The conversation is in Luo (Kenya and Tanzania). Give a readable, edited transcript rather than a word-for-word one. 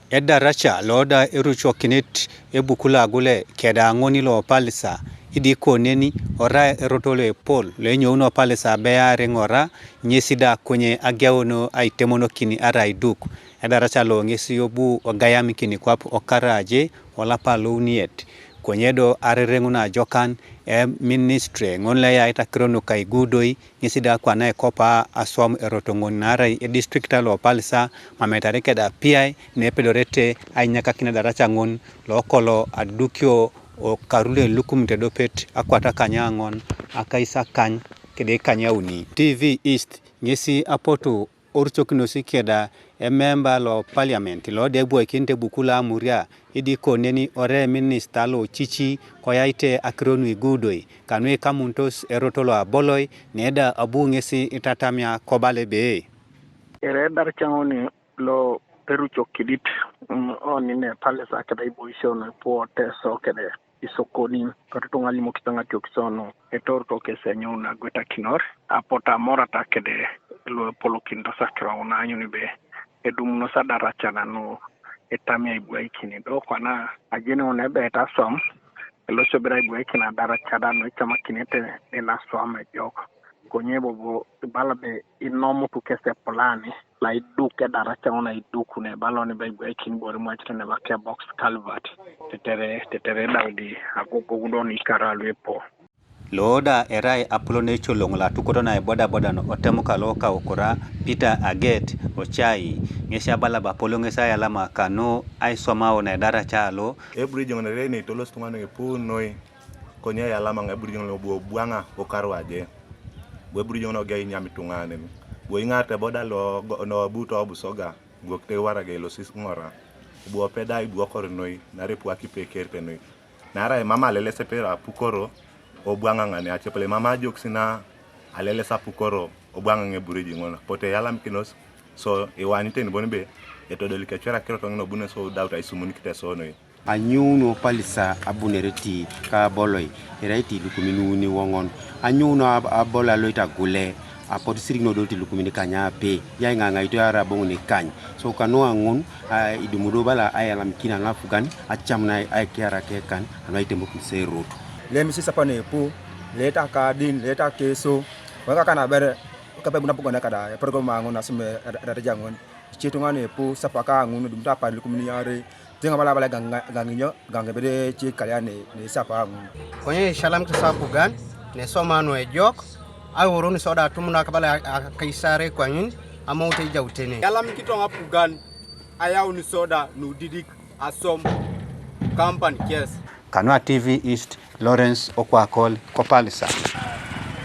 Edda racha loda erucho kinit ebukula gule keda ngoni lo palisa idi koneni ora erotolo e pol le nyouno palisa beare ngora nyesida kwenye agyawono aitemono kini ara iduk edda racha lo ngesi yobu ogayami kini kwap okaraje wala palo uniet kwenye do arerenguna jokan ministre ngonle ya ita krono kai gudoi ngisida kwa nae kopa asom erotongon nara e districtal o palisa mametare keda PI ne pedorete ay nyaka kina daracha ngon lokolo adukyo o karule lukum tedopet akwata kanyangon akaisa kany kede kanyauni TV East ngesi apoto orchokno sikeda member lo parliament lo debwe kinte bukula muria idi koneni ore minister lo chichi koyaite akronu igudoi kanwe kamuntos erotolo aboloi neda abu ngesi itatamia kobale be ere dar changoni lo peru chokidit onine pale sa kada iboisono po teso kede isokoni katunga limo kitanga choksono etorto kesenyo na gweta kinor apota morata kede lo polokindo sakra ona anyuni be edum no sadara chana no etamia ibwe kini do kwana ajene one beta som elo sobira ibwe kina dara chada no chama kinete ela som ejok konye bobo balabe inomu tukese polani la iduke dara chana iduku ne baloni be ibwe kini bori mwachite ne bakia box calvert tetere daudi akoko gudoni karalu epo Loda erai apolone cholongla tukotona e boda no otemuka loka okora Peter Aget ochai ngesha balaba polongesa ya lama kano ai somao na dara chalo ebri jongna rene tolos tumano e punoi konya ya lama ngabri jongna bo buanga okarwaje bo ebri jongna gay nyami tungane bo ingate boda lo no buto obusoga gokte warage lo sis ngora bo pedai bo kornoi na repu akipekerte noi nara e mama lele sepera pukoro obuanga ngane achepele mama joksina alele sapukoro obuanga ngeburiji ngona pote yalam kinos so iwanite ni bonbe etodolika chera keroto ngno bune so dauta isumuni kiteso no anyuno palisa abunereti ka boloi eraiti lukuminu ni wongon anyuno abola loita gule apot sirigno dolti lukumini kanya pe ya nganga ito ara bongni kany so kano angun idumudo bala ayalam kina lafugan achamna ay kiara ke kan anaite mo kisero le misi sapane pu leta ka din leta keso waka kana bere ka be bunapu gona kada programa ngona sume ada jangon chitungane pu sapaka ngunu dum ta pa lukumini yare tenga bala ganginyo gangabede chi kalyane ne sapa konye shalam ka sapugan ne somano e jok ay woroni soda tumuna ka bala kaisare kwanyin amoute jawtene yalam kitonga pugan ayaw ni soda nu didik asom company kes Kanwa TV East Lawrence Okwakol Kopalisa